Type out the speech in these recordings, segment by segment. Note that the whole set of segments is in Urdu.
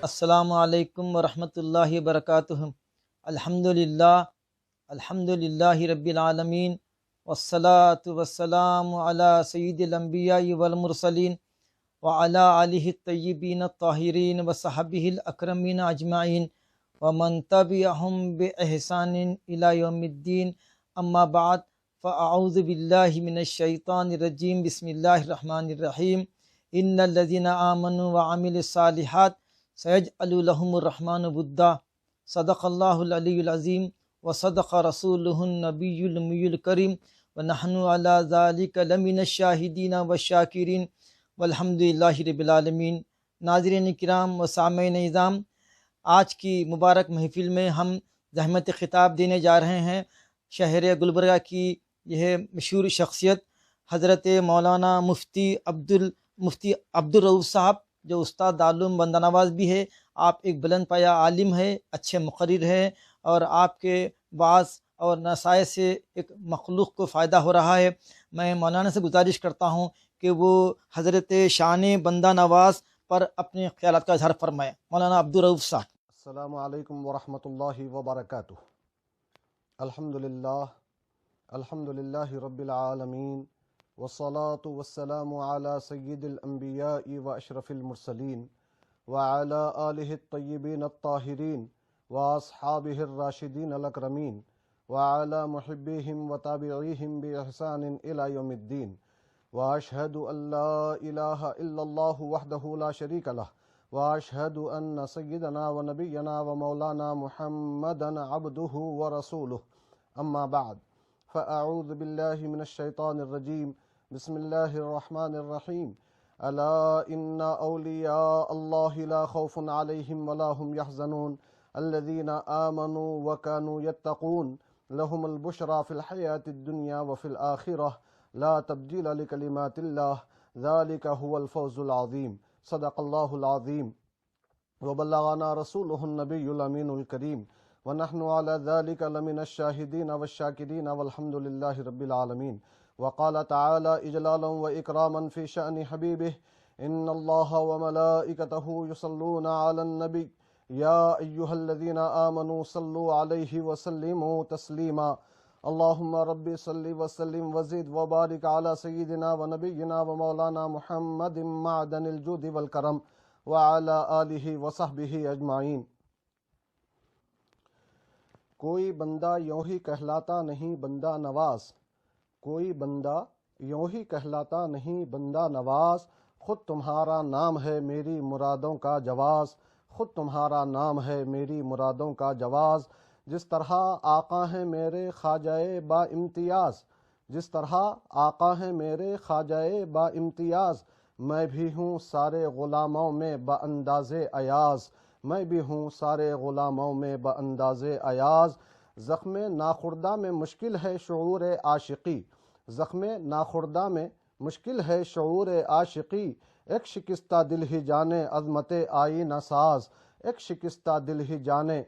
السلام علیکم ورحمۃ اللہ وبرکاتہ۔ الحمد للہ رب العالمین، والصلاة والسلام علی سید الانبیاء والمرسلین وعلی آلہ الطیبین الطاہرین وصحبہ الاکرمین اجمعین ومن تبعہم بإحسان الی یوم الدین، اما بعد فاعوذ باللہ من الشیطان الرجیم، بسم اللہ الرحمن الرحیم۔ ان الذین آمنوا وعملوا الصالحات سیجعل لهم الرحمن ودا، صدق اللہ العلی العظیم وصدق رسولہ النبی الأمی الکریم، ونحن علی ذلک لمن الشاہدین والشاکرین والحمد للہ رب العالمین۔ ناظرین کرام و سامعین نظام، آج کی مبارک محفل میں ہم زحمت خطاب دینے جا رہے ہیں شہر گلبرگہ کی یہ مشہور شخصیت حضرت مولانا مفتی عبدالرؤوف صاحب، جو استاد دارالعلوم بندہ نواز بھی ہے۔ آپ ایک بلند پایہ عالم ہے، اچھے مقرر ہیں، اور آپ کے بعض اور نصائح سے ایک مخلوق کو فائدہ ہو رہا ہے۔ میں مولانا سے گزارش کرتا ہوں کہ وہ حضرت شان بندہ نواز پر اپنے خیالات کا اظہار فرمائیں۔ مولانا عبدالرؤوف صاحب۔ السلام علیکم ورحمۃ اللہ وبرکاتہ۔ الحمد للہ رب العالمین، والصلاة والسلام علی سید الانبیاء واشرف المرسلین وعلی آلہ الطیبین الطاہرین واصحابہ الراشدین الاکرمین وعلی محبیہم وتابعیہم بإحسان الی یوم الدین، واشہد ان لا الہ الا اللہ وحدہ لا شریک لہ، واشہد ان سیدنا ونبینا ومولانا محمدا عبدہ ورسولہ، اما بعد فاعوذ باللہ من الشیطان الرجیم، بسم اللہ الرحمن الرحیم۔ الا ان اولیاء اللہ لا خوف علیہم ولا هم يحزنون الذین آمنوا وكانوا يتقون لهم البشرى في الحیاة الدنیا وفي الآخرة لا تبدیل لکلمات اللہ ذلك هو الفوز العظیم، صدق اللہ العظیم وبلغنا رسولہ النبی الامین الکریم، ونحن على ذلك لمن الشاہدین والشاکرین والحمد للہ رب العالمین۔ وقال تعالی اجلالا واکراما فی شأن حبیبہ، ان اللہ وملائکتہ یصلون علی النبی یا ایہا الذین آمنوا صلوا علیہ وسلموا تسلیما، اللہم رب صل وسلم وزد وبارک علی سیدنا ونبینا ومولانا محمد معدن الجود والکرم وعلی آلہ وصحبہ اجمعین۔ کوئی بندہ یوں ہی کہلاتا نہیں بندہ نواز، کوئی بندہ یوں ہی کہلاتا نہیں بندہ نواز، خود تمہارا نام ہے میری مرادوں کا جواز، خود تمہارا نام ہے میری مرادوں کا جواز، جس طرح آقا ہیں میرے خواجہ با امتیاز، جس طرح آقا ہیں میرے خواجہ با امتیاز، میں بھی ہوں سارے غلاموں میں با انداز ایاز، میں بھی ہوں سارے غلاموں میں با انداز ایاز۔ زخم ناخوردہ میں مشکل ہے شعور عاشقی، زخم ناخوردہ میں مشکل ہے شعور عاشقی، ایک شکستہ دل ہی جانے عظمت آئینہ ساز، ایک شکستہ دل ہی جانے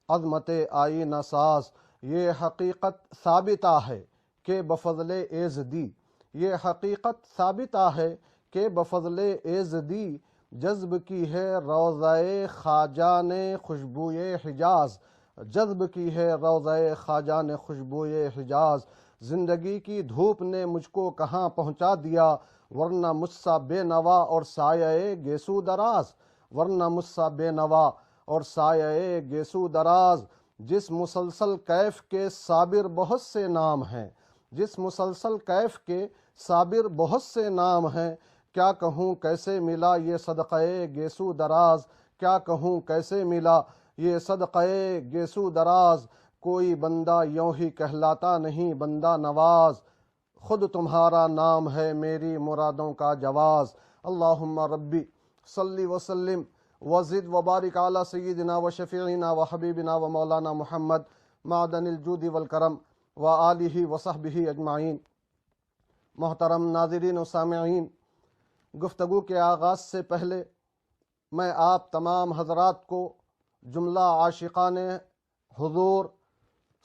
عظمت آئینہ ساز۔ یہ حقیقت ثابتہ ہے کہ بفضل ایزدی، یہ حقیقت ثابتہ ہے کہ بفضل ایزدی، جذب کی ہے روضہ خواجہ نے خوشبوئے حجاز، جذب کی ہے روضہ خواجہ نے خوشبوئے حجاز۔ زندگی کی دھوپ نے مجھ کو کہاں پہنچا دیا، ورنہ مجھ سا بے نوا اور سایہ گیسو دراز، ورنہ مجھ سا بے نوا اور سایہ گیسو دراز۔ جس مسلسل کیف کے صابر بہت سے نام ہیں، جس مسلسل کیف کے صابر بہت سے نام ہیں، کیا کہوں کیسے ملا یہ صدقہ گیسو دراز، کیا کہوں کیسے ملا یہ صدقہ گیسو دراز۔ کوئی بندہ یوں ہی کہلاتا نہیں بندہ نواز، خود تمہارا نام ہے میری مرادوں کا جواز۔ اللہم ربی صلی وسلم وزد وبارک علی سیدنا و شفیعنا و حبیبنا و مولانا محمد معدن الجود والکرم و آلہ و صحبہ اجمعین۔ محترم ناظرین و سامعین، گفتگو کے آغاز سے پہلے میں آپ تمام حضرات کو جملہ عاشقان حضور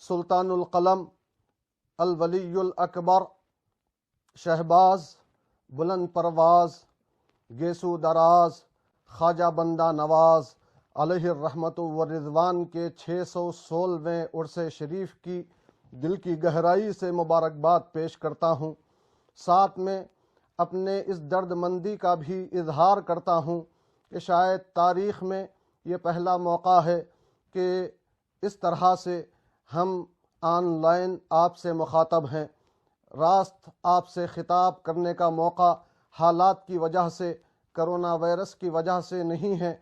سلطان القلم الولی الاکبر شہباز بلند پرواز گیسو دراز خواجہ بندہ نواز علیہ الرحمت والرضوان کے 616ویں عرس شریف کی دل کی گہرائی سے مبارکباد پیش کرتا ہوں۔ ساتھ میں اپنے اس درد مندی کا بھی اظہار کرتا ہوں کہ شاید تاریخ میں یہ پہلا موقع ہے کہ اس طرح سے ہم آن لائن آپ سے مخاطب ہیں۔ راست آپ سے خطاب کرنے کا موقع حالات کی وجہ سے، کرونا وائرس کی وجہ سے نہیں ہے۔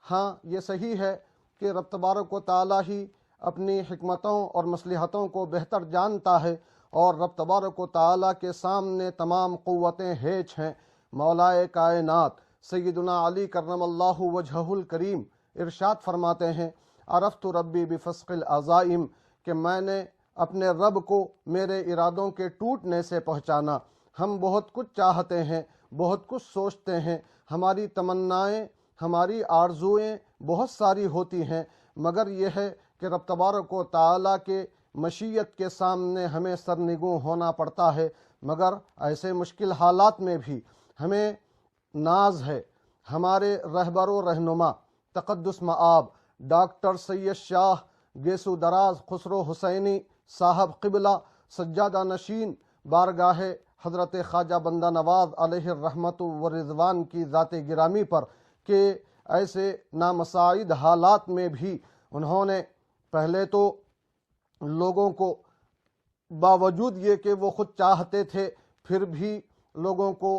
ہاں، یہ صحیح ہے کہ رب تبارک و تعالیٰ ہی اپنی حکمتوں اور مصلحتوں کو بہتر جانتا ہے، اور رب تبارک و تعالیٰ کے سامنے تمام قوتیں ہیچ ہیں۔ مولائے کائنات سیدنا علی کرم اللہ وجہہ الکریم ارشاد فرماتے ہیں، عرفت ربی بفسق العزائم، کہ میں نے اپنے رب کو میرے ارادوں کے ٹوٹنے سے پہچانا۔ ہم بہت کچھ چاہتے ہیں، بہت کچھ سوچتے ہیں، ہماری تمنائیں، ہماری آرزوئیں بہت ساری ہوتی ہیں، مگر یہ ہے کہ رب تبارک و تعالیٰ کے مشیت کے سامنے ہمیں سرنگوں ہونا پڑتا ہے۔ مگر ایسے مشکل حالات میں بھی ہمیں ناز ہے ہمارے رہبر و رہنما تقدس مآب ڈاکٹر سید شاہ گیسو دراز خسرو حسینی صاحب قبلہ سجادہ نشین بارگاہ حضرت خواجہ بندہ نواز علیہ الرحمت والرضوان کی ذات گرامی پر کہ ایسے نامساعد حالات میں بھی انہوں نے پہلے تو لوگوں کو باوجود یہ کہ وہ خود چاہتے تھے پھر بھی لوگوں کو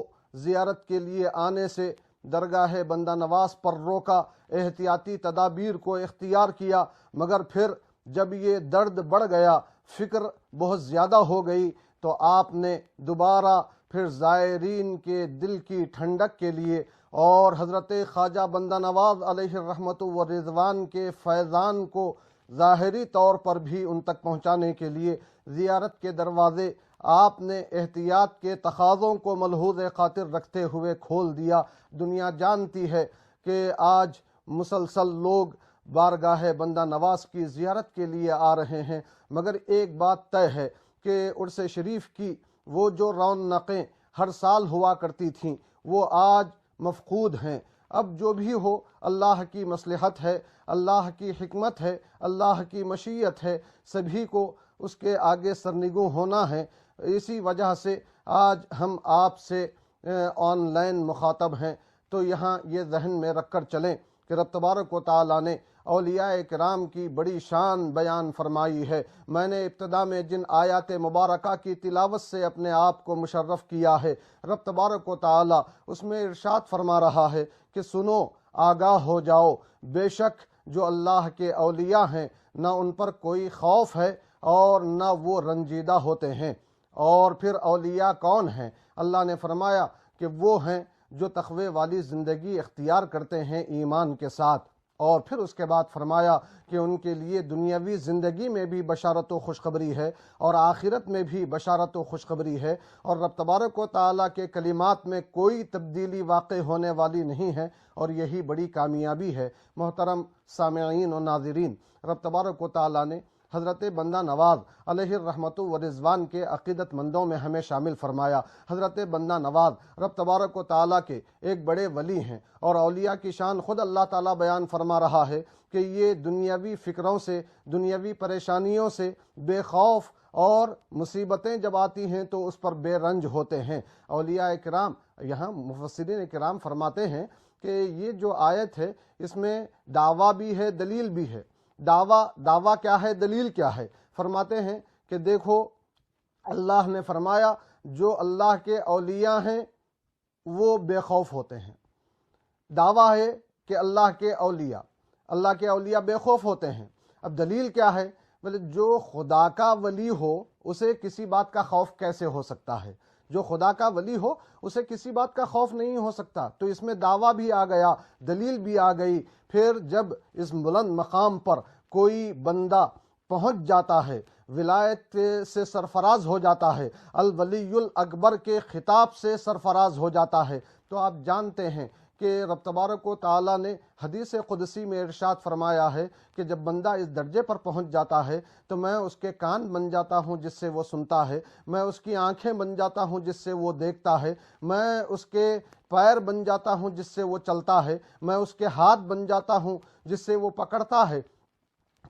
زیارت کے لیے آنے سے درگاہ بندہ نواز پر روکا، احتیاطی تدابیر کو اختیار کیا، مگر پھر جب یہ درد بڑھ گیا، فکر بہت زیادہ ہو گئی، تو آپ نے دوبارہ پھر زائرین کے دل کی ٹھنڈک کے لیے اور حضرت خواجہ بندہ نواز علیہ الرحمت والرضوان کے فیضان کو ظاہری طور پر بھی ان تک پہنچانے کے لیے زیارت کے دروازے آپ نے احتیاط کے تقاضوں کو ملحوظ خاطر رکھتے ہوئے کھول دیا۔ دنیا جانتی ہے کہ آج مسلسل لوگ بارگاہ بندہ نواز کی زیارت کے لیے آ رہے ہیں، مگر ایک بات طے ہے کہ عرس شریف کی وہ جو رونقیں ہر سال ہوا کرتی تھیں وہ آج مفقود ہیں۔ اب جو بھی ہو، اللہ کی مصلحت ہے، اللہ کی حکمت ہے، اللہ کی مشیت ہے، سبھی کو اس کے آگے سرنگوں ہونا ہے۔ اسی وجہ سے آج ہم آپ سے آن لائن مخاطب ہیں، تو یہاں یہ ذہن میں رکھ کر چلیں کہ رب تبارک و تعالیٰ نے اولیاء کرام کی بڑی شان بیان فرمائی ہے۔ میں نے ابتدا میں جن آیات مبارکہ کی تلاوت سے اپنے آپ کو مشرف کیا ہے، رب تبارک و تعالیٰ اس میں ارشاد فرما رہا ہے کہ سنو، آگاہ ہو جاؤ، بے شک جو اللہ کے اولیاء ہیں نہ ان پر کوئی خوف ہے اور نہ وہ رنجیدہ ہوتے ہیں۔ اور پھر اولیاء کون ہیں؟ اللہ نے فرمایا کہ وہ ہیں جو تقوی والی زندگی اختیار کرتے ہیں ایمان کے ساتھ، اور پھر اس کے بعد فرمایا کہ ان کے لیے دنیاوی زندگی میں بھی بشارت و خوشخبری ہے اور آخرت میں بھی بشارت و خوشخبری ہے، اور رب تبارک و تعالیٰ کے کلمات میں کوئی تبدیلی واقع ہونے والی نہیں ہے، اور یہی بڑی کامیابی ہے۔ محترم سامعین و ناظرین، رب تبارک و تعالیٰ نے حضرت بندہ نواز علیہ الرحمت والرضوان کے عقیدت مندوں میں ہمیں شامل فرمایا۔ حضرت بندہ نواز رب تبارک و تعالیٰ کے ایک بڑے ولی ہیں، اور اولیاء کی شان خود اللہ تعالیٰ بیان فرما رہا ہے کہ یہ دنیاوی فکروں سے، دنیاوی پریشانیوں سے بے خوف، اور مصیبتیں جب آتی ہیں تو اس پر بے رنج ہوتے ہیں۔ اولیاء کرام، یہاں مفسرین کرام فرماتے ہیں کہ یہ جو آیت ہے اس میں دعویٰ بھی ہے، دلیل بھی ہے۔ دعویٰ کیا ہے، دلیل کیا ہے؟ فرماتے ہیں کہ دیکھو، اللہ نے فرمایا جو اللہ کے اولیاء ہیں وہ بے خوف ہوتے ہیں۔ دعویٰ ہے کہ اللہ کے اولیاء بے خوف ہوتے ہیں۔ اب دلیل کیا ہے؟ بولے جو خدا کا ولی ہو اسے کسی بات کا خوف کیسے ہو سکتا ہے؟ جو خدا کا ولی ہو اسے کسی بات کا خوف نہیں ہو سکتا۔ تو اس میں دعویٰ بھی آ گیا، دلیل بھی آ گئی۔ پھر جب اس بلند مقام پر کوئی بندہ پہنچ جاتا ہے، ولایت سے سرفراز ہو جاتا ہے، الولی الاکبر کے خطاب سے سرفراز ہو جاتا ہے، تو آپ جانتے ہیں کہ رب تبارک و تعالیٰ نے حدیث قدسی میں ارشاد فرمایا ہے کہ جب بندہ اس درجے پر پہنچ جاتا ہے تو میں اس کے کان بن جاتا ہوں جس سے وہ سنتا ہے، میں اس کی آنکھیں بن جاتا ہوں جس سے وہ دیکھتا ہے، میں اس کے پیر بن جاتا ہوں جس سے وہ چلتا ہے، میں اس کے ہاتھ بن جاتا ہوں جس سے وہ پکڑتا ہے۔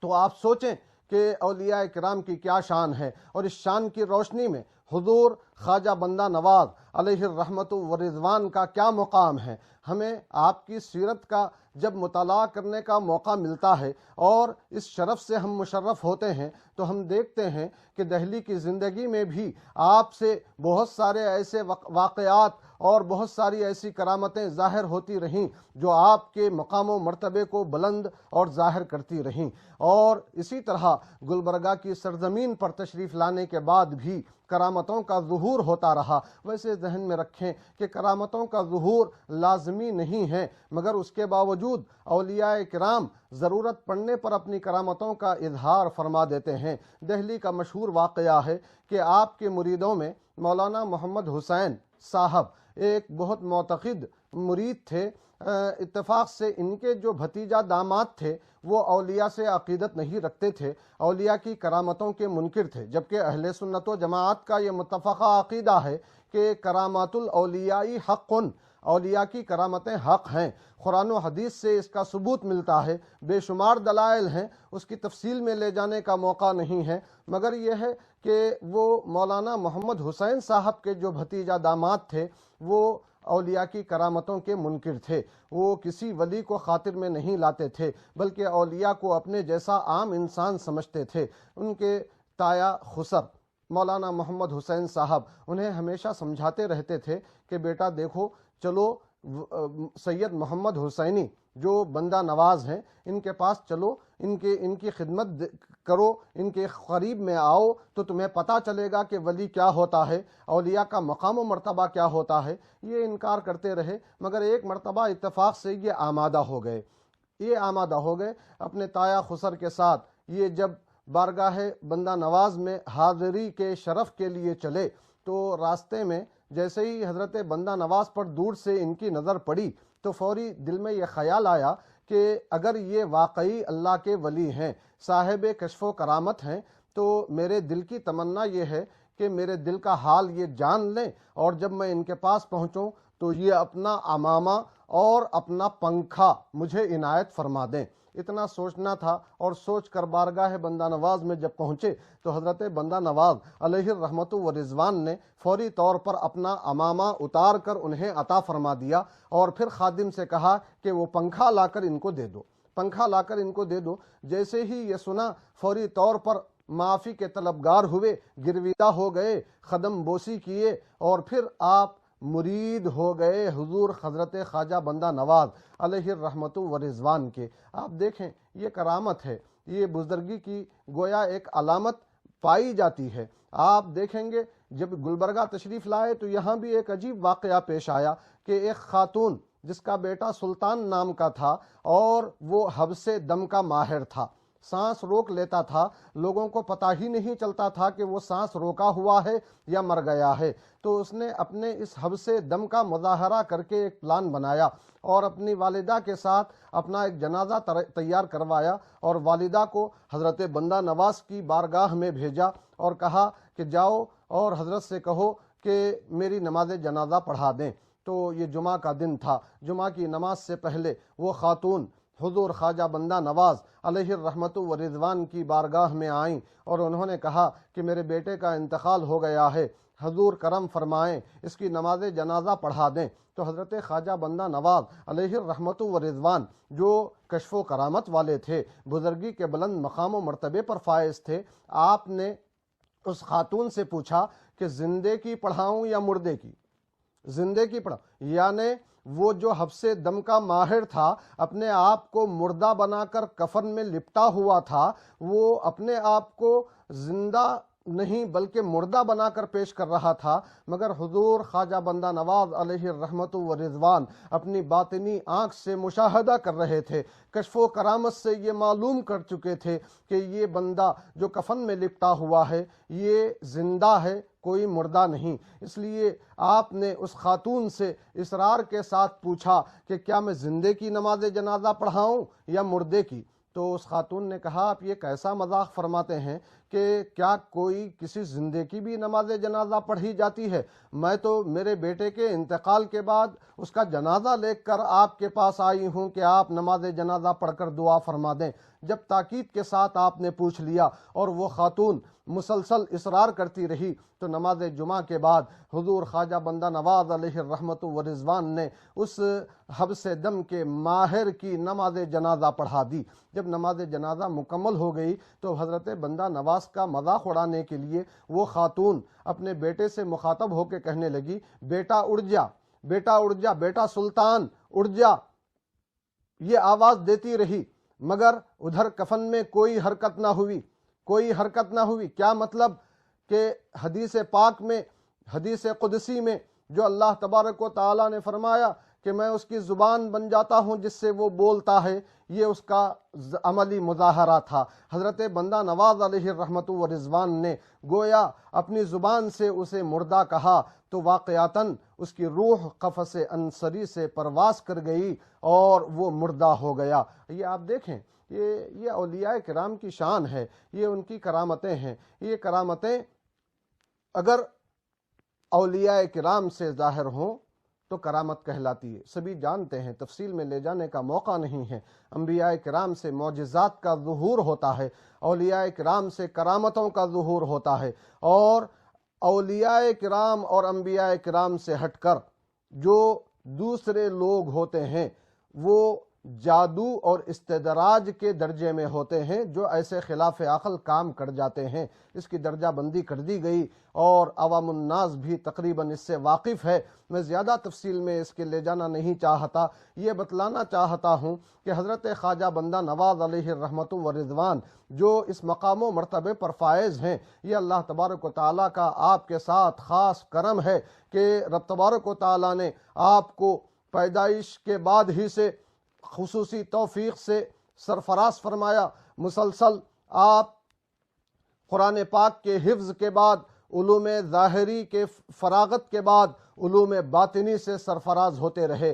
تو آپ سوچیں کہ اولیاء کرام کی کیا شان ہے، اور اس شان کی روشنی میں حضور خواجہ بندہ نواز علیہ الرحمت و رضوان کا کیا مقام ہے۔ ہمیں آپ کی سیرت کا جب مطالعہ کرنے کا موقع ملتا ہے اور اس شرف سے ہم مشرف ہوتے ہیں تو ہم دیکھتے ہیں کہ دہلی کی زندگی میں بھی آپ سے بہت سارے ایسے واقعات اور بہت ساری ایسی کرامتیں ظاہر ہوتی رہیں جو آپ کے مقام و مرتبے کو بلند اور ظاہر کرتی رہیں، اور اسی طرح گلبرگہ کی سرزمین پر تشریف لانے کے بعد بھی کرامتوں کا ظہور ہوتا رہا۔ ویسے ذہن میں رکھیں کہ کرامتوں کا ظہور لازمی نہیں ہے، مگر اس کے باوجود اولیاء کرام ضرورت پڑنے پر اپنی کرامتوں کا اظہار فرما دیتے ہیں۔ دہلی کا مشہور واقعہ ہے کہ آپ کے مریدوں میں مولانا محمد حسین صاحب ایک بہت معتقد مرید تھے۔ اتفاق سے ان کے جو بھتیجا داماد تھے وہ اولیاء سے عقیدت نہیں رکھتے تھے، اولیاء کی کرامتوں کے منکر تھے، جبکہ اہل سنت و جماعت کا یہ متفقہ عقیدہ ہے کہ کرامات الاولیاء حق، اولیاء کی کرامتیں حق ہیں۔ قرآن و حدیث سے اس کا ثبوت ملتا ہے، بے شمار دلائل ہیں، اس کی تفصیل میں لے جانے کا موقع نہیں ہے، مگر یہ ہے کہ وہ مولانا محمد حسین صاحب کے جو بھتیجا داماد تھے وہ اولیاء کی کرامتوں کے منکر تھے۔ وہ کسی ولی کو خاطر میں نہیں لاتے تھے، بلکہ اولیاء کو اپنے جیسا عام انسان سمجھتے تھے۔ ان کے تایا خسر مولانا محمد حسین صاحب انہیں ہمیشہ سمجھاتے رہتے تھے کہ بیٹا دیکھو، چلو سید محمد حسینی جو بندہ نواز ہیں ان کے پاس چلو، ان کی خدمت کرو، ان کے قریب میں آؤ تو تمہیں پتہ چلے گا کہ ولی کیا ہوتا ہے، اولیاء کا مقام و مرتبہ کیا ہوتا ہے۔ یہ انکار کرتے رہے، مگر ایک مرتبہ اتفاق سے یہ آمادہ ہو گئے اپنے تایا خسر کے ساتھ۔ یہ جب بارگاہ بندہ نواز میں حاضری کے شرف کے لیے چلے تو راستے میں جیسے ہی حضرت بندہ نواز پر دور سے ان کی نظر پڑی تو فوری دل میں یہ خیال آیا کہ اگر یہ واقعی اللہ کے ولی ہیں، صاحب کشف و کرامت ہیں، تو میرے دل کی تمنا یہ ہے کہ میرے دل کا حال یہ جان لیں، اور جب میں ان کے پاس پہنچوں تو یہ اپنا عمامہ اور اپنا پنکھا مجھے عنایت فرما دیں۔ اتنا سوچنا تھا، اور سوچ کر بارگاہ بندہ نواز میں جب پہنچے تو حضرت بندہ نواز علیہ الرحمت و رضوان نے فوری طور پر اپنا عمامہ اتار کر انہیں عطا فرما دیا، اور پھر خادم سے کہا کہ وہ پنکھا لا کر ان کو دے دو۔ جیسے ہی یہ سنا فوری طور پر معافی کے طلبگار ہوئے، گرویدہ ہو گئے، قدم بوسی کیے، اور پھر آپ مرید ہو گئے حضور حضرت خواجہ بندہ نواز علیہ الرحمت و رضوان کے۔ آپ دیکھیں، یہ کرامت ہے، یہ بزرگی کی گویا ایک علامت پائی جاتی ہے۔ آپ دیکھیں گے جب گلبرگہ تشریف لائے تو یہاں بھی ایک عجیب واقعہ پیش آیا کہ ایک خاتون جس کا بیٹا سلطان نام کا تھا اور وہ حبس دم کا ماہر تھا، سانس روک لیتا تھا، لوگوں کو پتہ ہی نہیں چلتا تھا کہ وہ سانس روکا ہوا ہے یا مر گیا ہے، تو اس نے اپنے اس حبس دم کا مظاہرہ کر کے ایک پلان بنایا اور اپنی والدہ کے ساتھ اپنا ایک جنازہ تیار کروایا، اور والدہ کو حضرت بندہ نواز کی بارگاہ میں بھیجا اور کہا کہ جاؤ اور حضرت سے کہو کہ میری نماز جنازہ پڑھا دیں۔ تو یہ جمعہ کا دن تھا، جمعہ کی نماز سے پہلے وہ خاتون حضور خواجہ بندہ نواز علیہ الرحمت و رضوان کی بارگاہ میں آئیں اور انہوں نے کہا کہ میرے بیٹے کا انتقال ہو گیا ہے، حضور کرم فرمائیں، اس کی نماز جنازہ پڑھا دیں۔ تو حضرت خواجہ بندہ نواز علیہ الرحمت و رضوان جو کشف و کرامت والے تھے، بزرگی کے بلند مقام و مرتبے پر فائز تھے، آپ نے اس خاتون سے پوچھا کہ زندے کی پڑھاؤں یا مردے کی؟ زندے کی پڑھاؤں، یعنی وہ جو حبس دم کا ماہر تھا، اپنے آپ کو مردہ بنا کر کفن میں لپٹا ہوا تھا، وہ اپنے آپ کو زندہ نہیں بلکہ مردہ بنا کر پیش کر رہا تھا، مگر حضور خواجہ بندہ نواز علیہ الرحمت و رضوان اپنی باطنی آنکھ سے مشاہدہ کر رہے تھے، کشف و کرامت سے یہ معلوم کر چکے تھے کہ یہ بندہ جو کفن میں لپٹا ہوا ہے یہ زندہ ہے، کوئی مردہ نہیں۔ اس لیے آپ نے اس خاتون سے اصرار کے ساتھ پوچھا کہ کیا میں زندے کی نماز جنازہ پڑھاؤں یا مردے کی؟ تو اس خاتون نے کہا آپ یہ کیسا مذاق فرماتے ہیں کہ کیا کوئی کسی زندے کی بھی نماز جنازہ پڑھی جاتی ہے؟ میں تو میرے بیٹے کے انتقال کے بعد اس کا جنازہ لے کر آپ کے پاس آئی ہوں کہ آپ نماز جنازہ پڑھ کر دعا فرما دیں۔ جب تاکید کے ساتھ آپ نے پوچھ لیا اور وہ خاتون مسلسل اصرار کرتی رہی تو نماز جمعہ کے بعد حضور خواجہ بندہ نواز علیہ الرحمت و رضوان نے اس حبس دم کے ماہر کی نماز جنازہ پڑھا دی۔ جب نماز جنازہ مکمل ہو گئی تو حضرت بندہ نواز کا مذاق اڑانے کے لیے وہ خاتون اپنے بیٹے سے مخاطب ہو کے کہنے لگی بیٹا اڑ جا، بیٹا اڑ جا، بیٹا سلطان اڑ جا، یہ آواز دیتی رہی مگر ادھر کفن میں کوئی حرکت نہ ہوئی، کوئی حرکت نہ ہوئی۔ کیا مطلب کہ حدیث پاک میں، حدیث قدسی میں جو اللہ تبارک و تعالیٰ نے فرمایا کہ میں اس کی زبان بن جاتا ہوں جس سے وہ بولتا ہے، یہ اس کا عملی مظاہرہ تھا۔ حضرت بندہ نواز علیہ الرحمت و رضوان نے گویا اپنی زبان سے اسے مردہ کہا تو واقعتاً اس کی روح قفس انصری سے پرواز کر گئی اور وہ مردہ ہو گیا۔ یہ آپ دیکھیں، یہ اولیاء کرام کی شان ہے، یہ ان کی کرامتیں ہیں۔ یہ کرامتیں اگر اولیاء کرام سے ظاہر ہوں تو کرامت کہلاتی ہے۔ سبھی جانتے ہیں، تفصیل میں لے جانے کا موقع نہیں ہے، انبیاء کرام سے معجزات کا ظہور ہوتا ہے، اولیاء کرام سے کرامتوں کا ظہور ہوتا ہے، اور اولیاء کرام اور انبیاء کرام سے ہٹ کر جو دوسرے لوگ ہوتے ہیں وہ جادو اور استدراج کے درجے میں ہوتے ہیں، جو ایسے خلاف عقل کام کر جاتے ہیں۔ اس کی درجہ بندی کر دی گئی اور عوام الناس بھی تقریباً اس سے واقف ہے۔ میں زیادہ تفصیل میں اس کے لے جانا نہیں چاہتا، یہ بتلانا چاہتا ہوں کہ حضرت خواجہ بندہ نواز علیہ الرحمت و رضوان جو اس مقام و مرتبے پر فائز ہیں، یہ اللہ تبارک و تعالیٰ کا آپ کے ساتھ خاص کرم ہے کہ رب تبارک و تعالیٰ نے آپ کو پیدائش کے بعد ہی سے خصوصی توفیق سے سرفراز فرمایا۔ مسلسل آپ قرآن پاک کے حفظ کے بعد، علوم ظاہری کے فراغت کے بعد علوم باطنی سے سرفراز ہوتے رہے،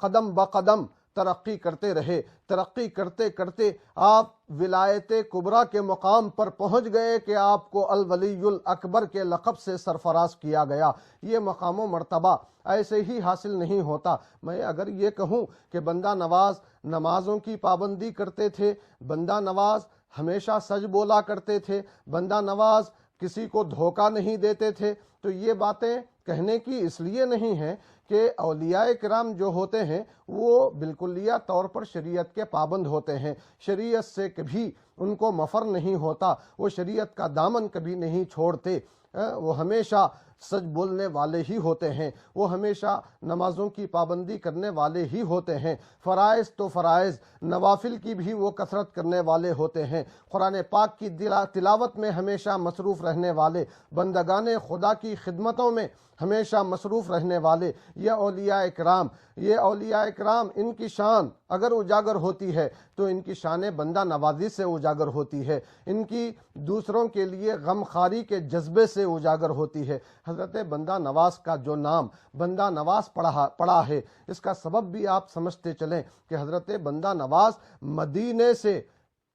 قدم بقدم ترقی کرتے رہے۔ ترقی کرتے کرتے آپ ولایت کبریٰ کے مقام پر پہنچ گئے کہ آپ کو الولی الاکبر کے لقب سے سرفراز کیا گیا۔ یہ مقام و مرتبہ ایسے ہی حاصل نہیں ہوتا۔ میں اگر یہ کہوں کہ بندہ نواز نمازوں کی پابندی کرتے تھے، بندہ نواز ہمیشہ سچ بولا کرتے تھے، بندہ نواز کسی کو دھوکہ نہیں دیتے تھے، تو یہ باتیں کہنے کی اس لیے نہیں ہیں کہ اولیاء کرام جو ہوتے ہیں وہ بالکلیہ طور پر شریعت کے پابند ہوتے ہیں، شریعت سے کبھی ان کو مفر نہیں ہوتا، وہ شریعت کا دامن کبھی نہیں چھوڑتے، وہ ہمیشہ سچ بولنے والے ہی ہوتے ہیں، وہ ہمیشہ نمازوں کی پابندی کرنے والے ہی ہوتے ہیں، فرائض تو فرائض، نوافل کی بھی وہ کثرت کرنے والے ہوتے ہیں، قرآن پاک کی تلاوت میں ہمیشہ مصروف رہنے والے، بندگان خدا کی خدمتوں میں ہمیشہ مصروف رہنے والے یہ اولیاء کرام۔ یہ اولیاء کرام، ان کی شان اگر اجاگر ہوتی ہے تو ان کی شان بندہ نوازی سے اجاگر ہوتی ہے، ان کی دوسروں کے لیے غم خواری کے جذبے سے اجاگر ہوتی ہے۔ حضرت بندہ نواز کا جو نام بندہ نواز پڑا ہے، اس کا سبب بھی آپ سمجھتے چلیں کہ حضرت بندہ نواز مدینے سے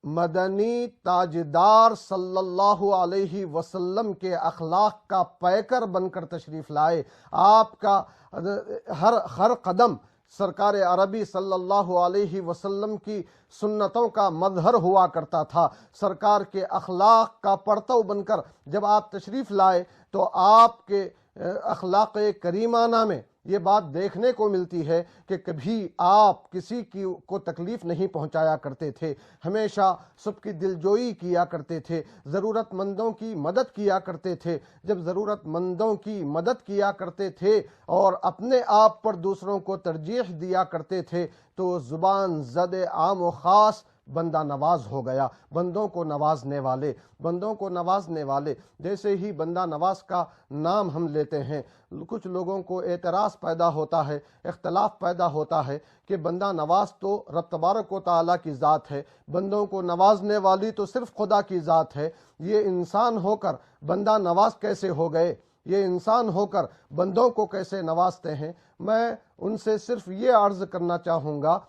مدنی تاجدار صلی اللہ علیہ وسلم کے اخلاق کا پیکر بن کر تشریف لائے۔ آپ کا ہر قدم سرکار عربی صلی اللہ علیہ وسلم کی سنتوں کا مظہر ہوا کرتا تھا۔ سرکار کے اخلاق کا پرتو بن کر جب آپ تشریف لائے تو آپ کے اخلاق کریمانہ میں یہ بات دیکھنے کو ملتی ہے کہ کبھی آپ کسی کو تکلیف نہیں پہنچایا کرتے تھے، ہمیشہ سب کی دلجوئی کیا کرتے تھے، ضرورت مندوں کی مدد کیا کرتے تھے۔ جب ضرورت مندوں کی مدد کیا کرتے تھے اور اپنے آپ پر دوسروں کو ترجیح دیا کرتے تھے تو زبان زد عام و خاص بندہ نواز ہو گیا، بندوں کو نوازنے والے، بندوں کو نوازنے والے۔ جیسے ہی بندہ نواز کا نام ہم لیتے ہیں، کچھ لوگوں کو اعتراض پیدا ہوتا ہے، اختلاف پیدا ہوتا ہے کہ بندہ نواز تو رب تبارک و تعالیٰ کی ذات ہے، بندوں کو نوازنے والی تو صرف خدا کی ذات ہے، یہ انسان ہو کر بندہ نواز کیسے ہو گئے، یہ انسان ہو کر بندوں کو کیسے نوازتے ہیں؟ میں ان سے صرف یہ عرض کرنا چاہوں گا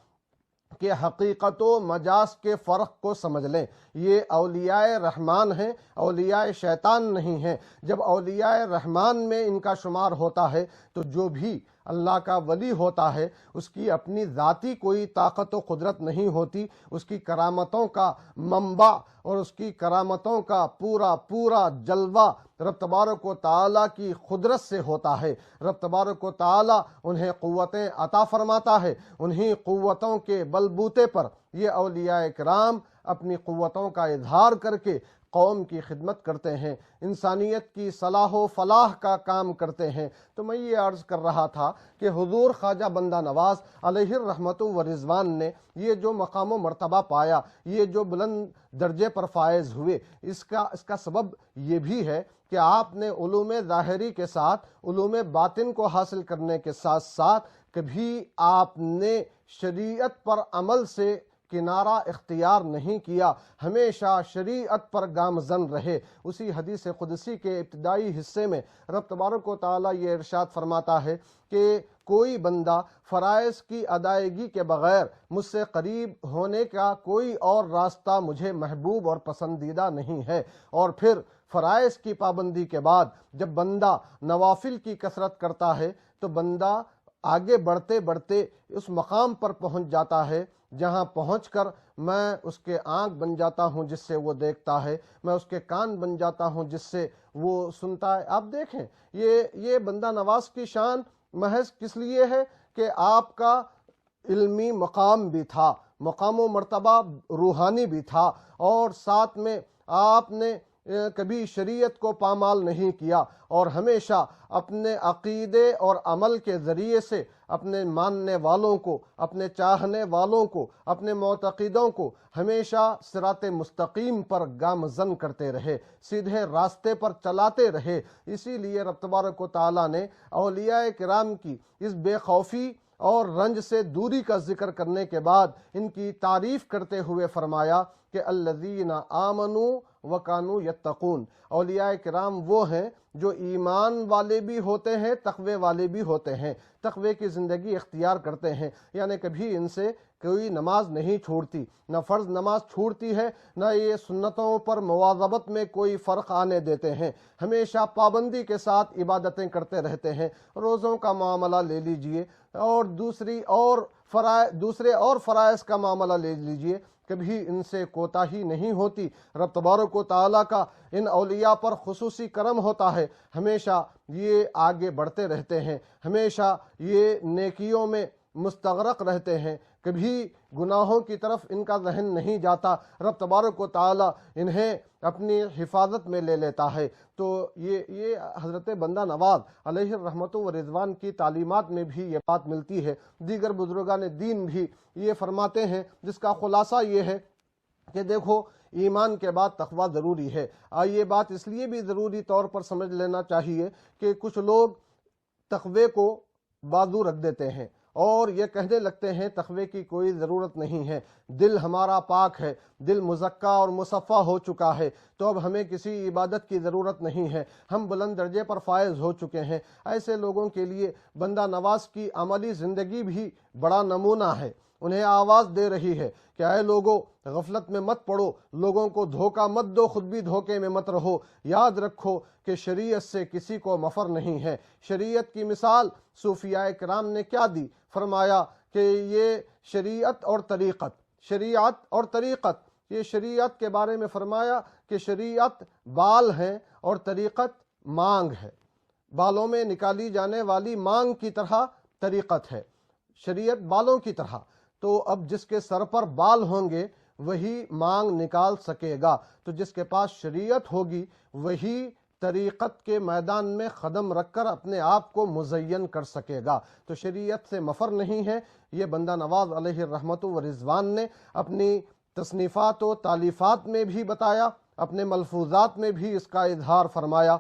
کہ حقیقت و مجاز کے فرق کو سمجھ لیں۔ یہ اولیاء رحمان ہیں، اولیاء شیطان نہیں ہیں۔ جب اولیاء رحمان میں ان کا شمار ہوتا ہے تو جو بھی اللہ کا ولی ہوتا ہے اس کی اپنی ذاتی کوئی طاقت و قدرت نہیں ہوتی، اس کی کرامتوں کا منبع اور اس کی کرامتوں کا پورا جلوہ رب تبارک و تعالیٰ کی قدرت سے ہوتا ہے۔ رب تبارک و تعالیٰ انہیں قوتیں عطا فرماتا ہے، انہی قوتوں کے بلبوتے پر یہ اولیاء کرام اپنی قوتوں کا اظہار کر کے قوم کی خدمت کرتے ہیں، انسانیت کی صلاح و فلاح کا کام کرتے ہیں۔ تو میں یہ عرض کر رہا تھا کہ حضور خواجہ بندہ نواز علیہ الرحمت و رضوان نے یہ جو مقام و مرتبہ پایا، یہ جو بلند درجے پر فائز ہوئے، اس کا سبب یہ بھی ہے کہ آپ نے علوم ظاہری کے ساتھ علوم باطن کو حاصل کرنے کے ساتھ ساتھ کبھی آپ نے شریعت پر عمل سے کنارہ اختیار نہیں کیا، ہمیشہ شریعت پر گامزن رہے۔ اسی حدیث قدسی کے ابتدائی حصے میں رب تبارک و تعالیٰ یہ ارشاد فرماتا ہے کہ کوئی بندہ فرائض کی ادائیگی کے بغیر مجھ سے قریب ہونے کا کوئی اور راستہ مجھے محبوب اور پسندیدہ نہیں ہے۔ اور پھر فرائض کی پابندی کے بعد جب بندہ نوافل کی کثرت کرتا ہے تو بندہ آگے بڑھتے بڑھتے اس مقام پر پہنچ جاتا ہے جہاں پہنچ کر میں اس کے آنکھ بن جاتا ہوں جس سے وہ دیکھتا ہے، میں اس کے کان بن جاتا ہوں جس سے وہ سنتا ہے۔ آپ دیکھیں یہ بندہ نواز کی شان محض کس لیے ہے کہ آپ کا علمی مقام بھی تھا، مقام و مرتبہ روحانی بھی تھا، اور ساتھ میں آپ نے کبھی شریعت کو پامال نہیں کیا اور ہمیشہ اپنے عقیدے اور عمل کے ذریعے سے اپنے ماننے والوں کو، اپنے چاہنے والوں کو، اپنے معتقدوں کو ہمیشہ صراط مستقیم پر گامزن کرتے رہے، سیدھے راستے پر چلاتے رہے۔ اسی لیے رب تبارک و تعالیٰ نے اولیاء کرام کی اس بے خوفی اور رنج سے دوری کا ذکر کرنے کے بعد ان کی تعریف کرتے ہوئے فرمایا کہ الذین آمنوا وکانوا یتقون۔ اولیاء کرام وہ ہیں جو ایمان والے بھی ہوتے ہیں، تقوی والے بھی ہوتے ہیں، تقوی کی زندگی اختیار کرتے ہیں، یعنی کبھی ان سے کوئی نماز نہیں چھوڑتی، نہ فرض نماز چھوڑتی ہے، نہ یہ سنتوں پر مواظبت میں کوئی فرق آنے دیتے ہیں، ہمیشہ پابندی کے ساتھ عبادتیں کرتے رہتے ہیں۔ روزوں کا معاملہ لے لیجئے اور دوسرے اور فرائض کا معاملہ لے لیجئے، کبھی ان سے کوتاہی نہیں ہوتی۔ رب تبارک و تعالیٰ کا ان اولیاء پر خصوصی کرم ہوتا ہے، ہمیشہ یہ آگے بڑھتے رہتے ہیں، ہمیشہ یہ نیکیوں میں مستغرق رہتے ہیں، کبھی گناہوں کی طرف ان کا ذہن نہیں جاتا، رب تبارک و تعالیٰ انہیں اپنی حفاظت میں لے لیتا ہے۔ تو یہ حضرت بندہ نواز علیہ الرحمت و رضوان کی تعلیمات میں بھی یہ بات ملتی ہے، دیگر بزرگان دین بھی یہ فرماتے ہیں، جس کا خلاصہ یہ ہے کہ دیکھو ایمان کے بعد تقوی ضروری ہے۔ یہ بات اس لیے بھی ضروری طور پر سمجھ لینا چاہیے کہ کچھ لوگ تقوی کو بازو رکھ دیتے ہیں اور یہ کہنے لگتے ہیں تقوی کی کوئی ضرورت نہیں ہے، دل ہمارا پاک ہے، دل مزکا اور مصفا ہو چکا ہے، تو اب ہمیں کسی عبادت کی ضرورت نہیں ہے، ہم بلند درجے پر فائز ہو چکے ہیں۔ ایسے لوگوں کے لیے بندہ نواز کی عملی زندگی بھی بڑا نمونہ ہے، انہیں آواز دے رہی ہے کہ اے لوگو غفلت میں مت پڑو، لوگوں کو دھوکہ مت دو، خود بھی دھوکے میں مت رہو، یاد رکھو کہ شریعت سے کسی کو مفر نہیں ہے۔ شریعت کی مثال صوفیاء کرام نے کیا دی؟ فرمایا کہ یہ شریعت اور طریقت، یہ شریعت کے بارے میں فرمایا کہ شریعت بال ہیں اور طریقت مانگ ہے، بالوں میں نکالی جانے والی مانگ کی طرح طریقت ہے، شریعت بالوں کی طرح۔ تو اب جس کے سر پر بال ہوں گے وہی مانگ نکال سکے گا، تو جس کے پاس شریعت ہوگی وہی طریقت کے میدان میں قدم رکھ کر اپنے آپ کو مزین کر سکے گا۔ تو شریعت سے مفر نہیں ہے، یہ بندہ نواز علیہ الرحمت و رضوان نے اپنی تصنیفات و تالیفات میں بھی بتایا، اپنے ملفوظات میں بھی اس کا اظہار فرمایا،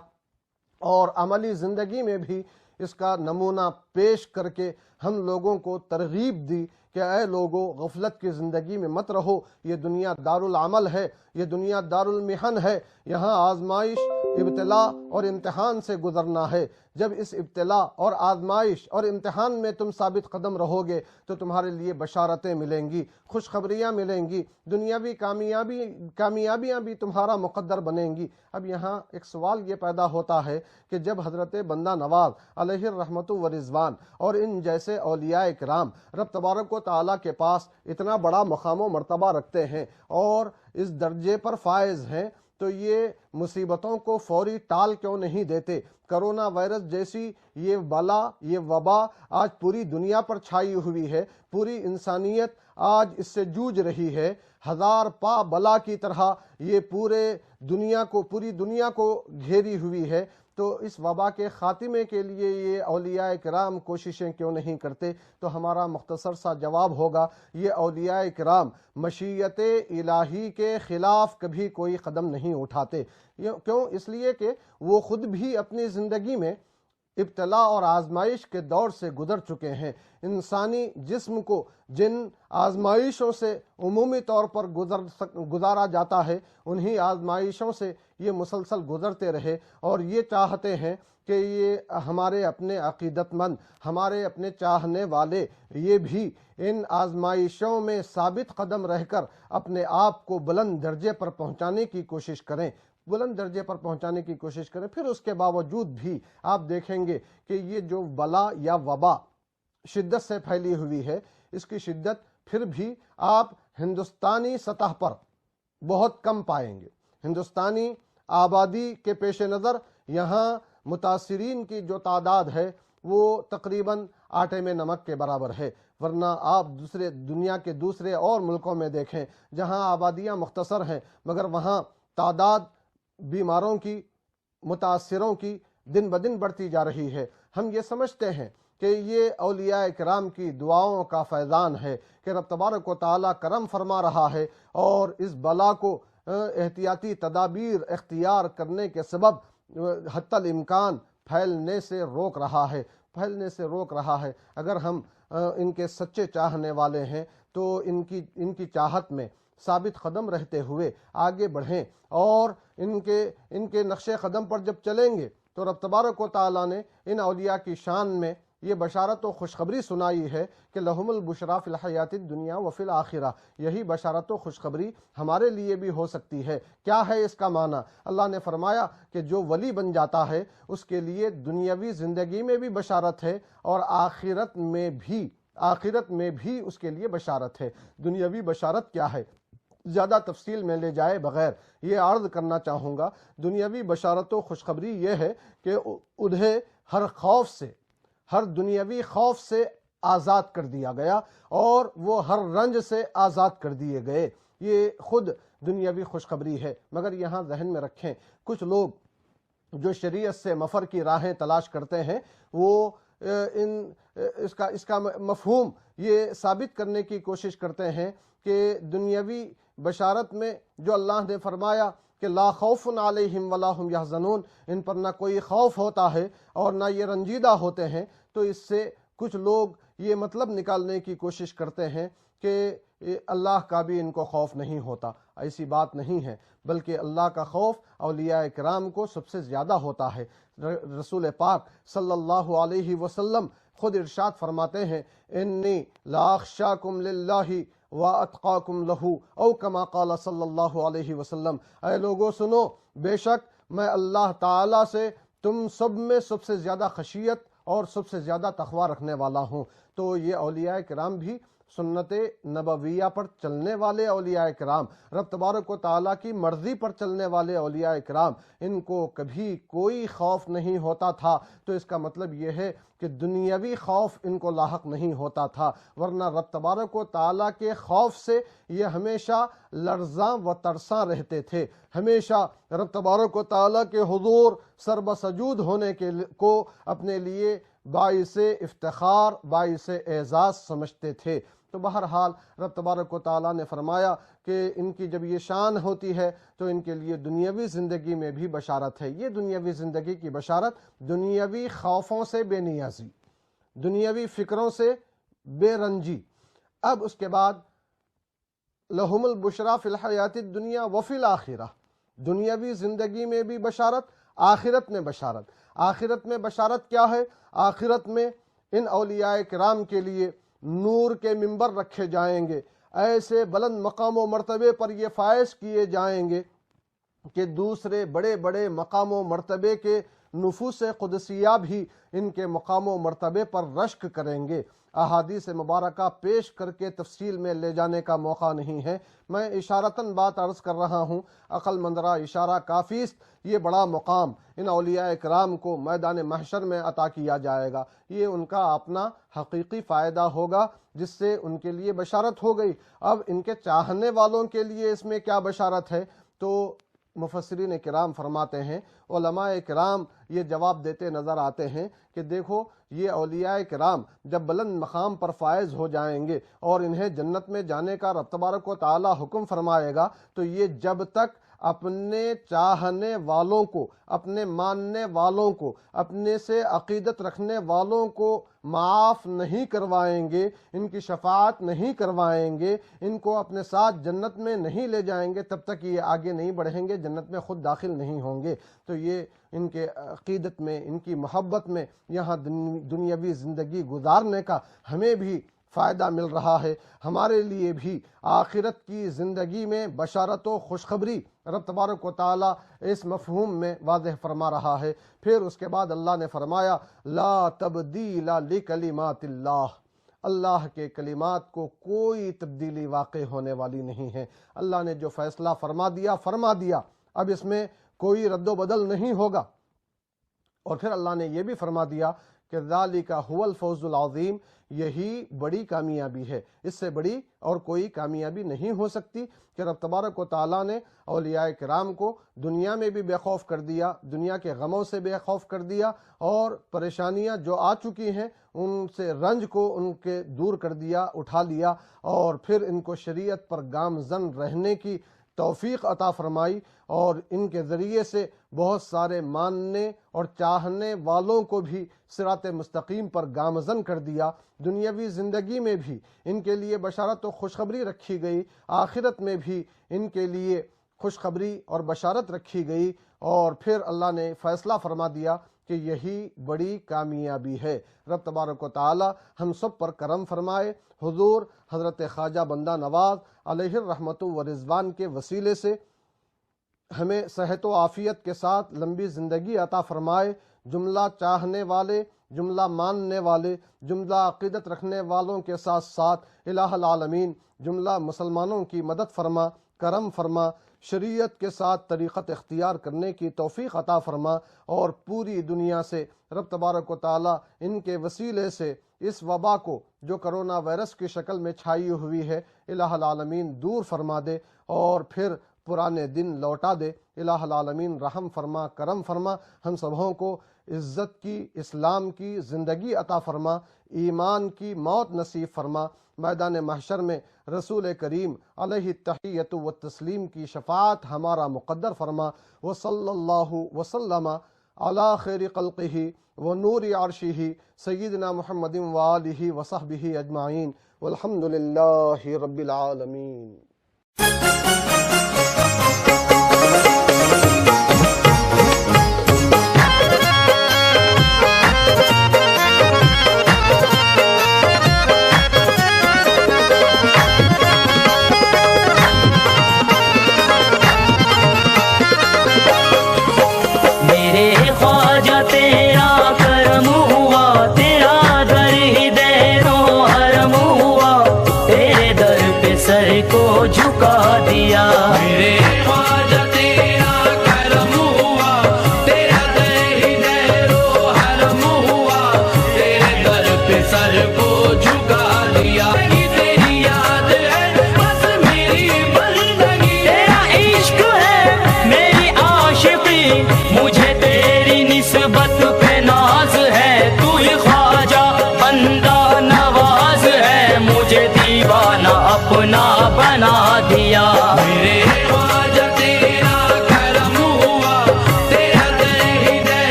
اور عملی زندگی میں بھی اس کا نمونہ پیش کر کے ہم لوگوں کو ترغیب دی کہ اے لوگو، غفلت کی زندگی میں مت رہو، یہ دنیا دار العمل ہے، یہ دنیا دار المحن ہے، یہاں آزمائش، ابتلا اور امتحان سے گزرنا ہے۔ جب اس ابتلا اور آزمائش اور امتحان میں تم ثابت قدم رہو گے تو تمہارے لیے بشارتیں ملیں گی، خوشخبریاں ملیں گی، دنیاوی کامیابیاں بھی تمہارا مقدر بنیں گی۔ اب یہاں ایک سوال یہ پیدا ہوتا ہے کہ جب حضرت بندہ نواز علیہ الرحمت و رضوان اور ان جیسے اولیاء کرام رب تبارک و تعالیٰ کے پاس اتنا بڑا مقام و مرتبہ رکھتے ہیں اور اس درجے پر فائز ہیں، تو یہ مصیبتوں کو فوری ٹال کیوں نہیں دیتے؟ کرونا وائرس جیسی یہ بلا، یہ وبا آج پوری دنیا پر چھائی ہوئی ہے، پوری انسانیت آج اس سے جوجھ رہی ہے، ہزار پا بلا کی طرح یہ پوری دنیا کو گھیری ہوئی ہے۔ تو اس وبا کے خاتمے کے لیے یہ اولیاء کرام کوششیں کیوں نہیں کرتے؟ تو ہمارا مختصر سا جواب ہوگا، یہ اولیاء کرام مشیت الہی کے خلاف کبھی کوئی قدم نہیں اٹھاتے۔ کیوں؟ اس لیے کہ وہ خود بھی اپنی زندگی میں ابتلا اور آزمائش کے دور سے گزر چکے ہیں۔ انسانی جسم کو جن آزمائشوں سے عمومی طور پر گزارا جاتا ہے، انہی آزمائشوں سے یہ مسلسل گزرتے رہے، اور یہ چاہتے ہیں کہ یہ ہمارے اپنے عقیدت مند، ہمارے اپنے چاہنے والے، یہ بھی ان آزمائشوں میں ثابت قدم رہ کر اپنے آپ کو بلند درجے پر پہنچانے کی کوشش کریں، پھر اس کے باوجود بھی آپ دیکھیں گے کہ یہ جو بلا یا وبا شدت سے پھیلی ہوئی ہے، اس کی شدت پھر بھی آپ ہندوستانی سطح پر بہت کم پائیں گے۔ ہندوستانی آبادی کے پیش نظر یہاں متاثرین کی جو تعداد ہے وہ تقریباً آٹے میں نمک کے برابر ہے، ورنہ آپ دنیا کے دوسرے اور ملکوں میں دیکھیں جہاں آبادیاں مختصر ہیں مگر وہاں تعداد بیماروں کی، متاثروں کی دن بدن بڑھتی جا رہی ہے۔ ہم یہ سمجھتے ہیں کہ یہ اولیاء کرام کی دعاؤں کا فیضان ہے کہ رب تبارک و تعالیٰ کرم فرما رہا ہے اور اس بلا کو احتیاطی تدابیر اختیار کرنے کے سبب حتی الامکان پھیلنے سے روک رہا ہے۔ اگر ہم ان کے سچے چاہنے والے ہیں تو ان کی چاہت میں ثابت قدم رہتے ہوئے آگے بڑھیں، اور ان کے نقش قدم پر جب چلیں گے تو رب تبارک و تعالیٰ نے ان اولیاء کی شان میں یہ بشارت و خوشخبری سنائی ہے کہ لہم البشریٰ فی الحیات الدنیا و فی الآخرہ۔ یہی بشارت و خوشخبری ہمارے لیے بھی ہو سکتی ہے۔ کیا ہے اس کا معنی؟ اللہ نے فرمایا کہ جو ولی بن جاتا ہے اس کے لیے دنیاوی زندگی میں بھی بشارت ہے اور آخرت میں بھی اس کے لیے بشارت ہے۔ دنیاوی بشارت کیا ہے؟ زیادہ تفصیل میں لے جائے بغیر یہ عرض کرنا چاہوں گا، دنیاوی بشارت و خوشخبری یہ ہے کہ انہیں ہر دنیاوی خوف سے آزاد کر دیا گیا اور وہ ہر رنج سے آزاد کر دیے گئے۔ یہ خود دنیاوی خوشخبری ہے۔ مگر یہاں ذہن میں رکھیں، کچھ لوگ جو شریعت سے مفر کی راہیں تلاش کرتے ہیں وہ اس کا مفہوم یہ ثابت کرنے کی کوشش کرتے ہیں کہ دنیاوی بشارت میں جو اللہ نے فرمایا کہ لا خوف علیہم ولا ہم یحزنون، ان پر نہ کوئی خوف ہوتا ہے اور نہ یہ رنجیدہ ہوتے ہیں، تو اس سے کچھ لوگ یہ مطلب نکالنے کی کوشش کرتے ہیں کہ اللہ کا بھی ان کو خوف نہیں ہوتا۔ ایسی بات نہیں ہے، بلکہ اللہ کا خوف اولیاء کرام کو سب سے زیادہ ہوتا ہے۔ رسول پاک صلی اللہ علیہ وسلم خود ارشاد فرماتے ہیں، انی لاخشاکم للہ واتقاکم لہ، او کما قال صلی اللہ علیہ وسلم، اے لوگو سنو، بے شک میں اللہ تعالیٰ سے تم سب میں سب سے زیادہ خشیت اور سب سے زیادہ تقوی رکھنے والا ہوں۔ تو یہ اولیاء کرام بھی سنت نبویہ پر چلنے والے اولیاء کرام، رب تبارک و تعالیٰ کی مرضی پر چلنے والے اولیاء کرام، ان کو کبھی کوئی خوف نہیں ہوتا تھا۔ تو اس کا مطلب یہ ہے کہ دنیاوی خوف ان کو لاحق نہیں ہوتا تھا، ورنہ رب تبارک و تعالیٰ کے خوف سے یہ ہمیشہ لرزاں و ترساں رہتے تھے، ہمیشہ رب تبارک و تعالیٰ کے حضور سر بسجود ہونے کو اپنے لیے باعث افتخار، باعث اعزاز سمجھتے تھے۔ تو بہرحال رب تبارک و تعالیٰ نے فرمایا کہ ان کی جب یہ شان ہوتی ہے تو ان کے لیے دنیاوی زندگی میں بھی بشارت ہے۔ یہ دنیاوی زندگی کی بشارت دنیاوی خوفوں سے بے نیازی، دنیاوی فکروں سے بے رنجی۔ اب اس کے بعد لہم البشریٰ فی الحیات الدنیا وفی الآخرہ، دنیاوی زندگی میں بھی بشارت، آخرت میں بشارت۔ آخرت میں بشارت کیا ہے؟ آخرت میں ان اولیاء کرام کے لیے نور کے منبر رکھے جائیں گے، ایسے بلند مقام و مرتبے پر یہ فائز کیے جائیں گے کہ دوسرے بڑے بڑے مقام و مرتبے کے نفوس قدسیہ بھی ان کے مقام و مرتبے پر رشک کریں گے۔ احادیث مبارکہ پیش کر کے تفصیل میں لے جانے کا موقع نہیں ہے، میں اشارتاً بات عرض کر رہا ہوں، عقل مندرہ اشارہ کافی است۔ یہ بڑا مقام ان اولیاء کرام کو میدان محشر میں عطا کیا جائے گا، یہ ان کا اپنا حقیقی فائدہ ہوگا جس سے ان کے لیے بشارت ہو گئی۔ اب ان کے چاہنے والوں کے لیے اس میں کیا بشارت ہے؟ تو مفسرین کرام فرماتے ہیں، علماء کرام یہ جواب دیتے نظر آتے ہیں کہ دیکھو یہ اولیاء کرام جب بلند مقام پر فائز ہو جائیں گے اور انہیں جنت میں جانے کا رب تبارک و تعالی حکم فرمائے گا، تو یہ جب تک اپنے چاہنے والوں کو، اپنے ماننے والوں کو، اپنے سے عقیدت رکھنے والوں کو معاف نہیں کروائیں گے، ان کی شفاعت نہیں کروائیں گے، ان کو اپنے ساتھ جنت میں نہیں لے جائیں گے، تب تک یہ آگے نہیں بڑھیں گے، جنت میں خود داخل نہیں ہوں گے۔ تو یہ ان کے عقیدت میں، ان کی محبت میں یہاں دنیاوی زندگی گزارنے کا ہمیں بھی فائدہ مل رہا ہے۔ ہمارے لیے بھی آخرت کی زندگی میں بشارت و خوشخبری رب تبارک و تعالی اس مفہوم میں واضح فرما رہا ہے۔ پھر اس کے بعد اللہ نے فرمایا لا تبدیل لکلمات اللہ، اللہ کے کلمات کو کوئی تبدیلی واقع ہونے والی نہیں ہے۔ اللہ نے جو فیصلہ فرما دیا، اب اس میں کوئی رد و بدل نہیں ہوگا۔ اور پھر اللہ نے یہ بھی فرما دیا کہ ذالک هو الفوز العظیم، یہی بڑی کامیابی ہے، اس سے بڑی اور کوئی کامیابی نہیں ہو سکتی کہ رب تبارک و تعالیٰ نے اولیاء کرام کو دنیا میں بھی بے خوف کر دیا، دنیا کے غموں سے بے خوف کر دیا، اور پریشانیاں جو آ چکی ہیں ان سے رنج کو ان کے دور کر دیا، اٹھا لیا، اور پھر ان کو شریعت پر گامزن رہنے کی توفیق عطا فرمائی، اور ان کے ذریعے سے بہت سارے ماننے اور چاہنے والوں کو بھی صراط مستقیم پر گامزن کر دیا۔ دنیاوی زندگی میں بھی ان کے لیے بشارت و خوشخبری رکھی گئی، آخرت میں بھی ان کے لیے خوشخبری اور بشارت رکھی گئی، اور پھر اللہ نے فیصلہ فرما دیا کہ یہی بڑی کامیابی ہے۔ رب تبارک و تعالی ہم سب پر کرم فرمائے، حضور حضرت خواجہ بندہ نواز علیہ الرحمت و رضوان کے وسیلے سے ہمیں صحت و عافیت کے ساتھ لمبی زندگی عطا فرمائے، جملہ چاہنے والے، جملہ ماننے والے، جملہ عقیدت رکھنے والوں کے ساتھ ساتھ الہ العالمین جملہ مسلمانوں کی مدد فرما، کرم فرما، شریعت کے ساتھ طریقت اختیار کرنے کی توفیق عطا فرما، اور پوری دنیا سے رب تبارک و تعالی ان کے وسیلے سے اس وبا کو جو کرونا وائرس کی شکل میں چھائی ہوئی ہے الہ العالمین دور فرما دے، اور پھر پرانے دن لوٹا دے۔ الہ العالمین رحم فرما، کرم فرما، ہم سبھوں کو عزت کی، اسلام کی زندگی عطا فرما، ایمان کی موت نصیب فرما، میدان محشر میں رسول کریم علیہ التحیۃ والتسلیم کی شفاعت ہمارا مقدر فرما۔ وصلی اللہ وسلم علی خیر خلقہ ونور عرشہ سیدنا محمد وآلہ وصحبہ اجمعین، والحمد للہ رب العالمین۔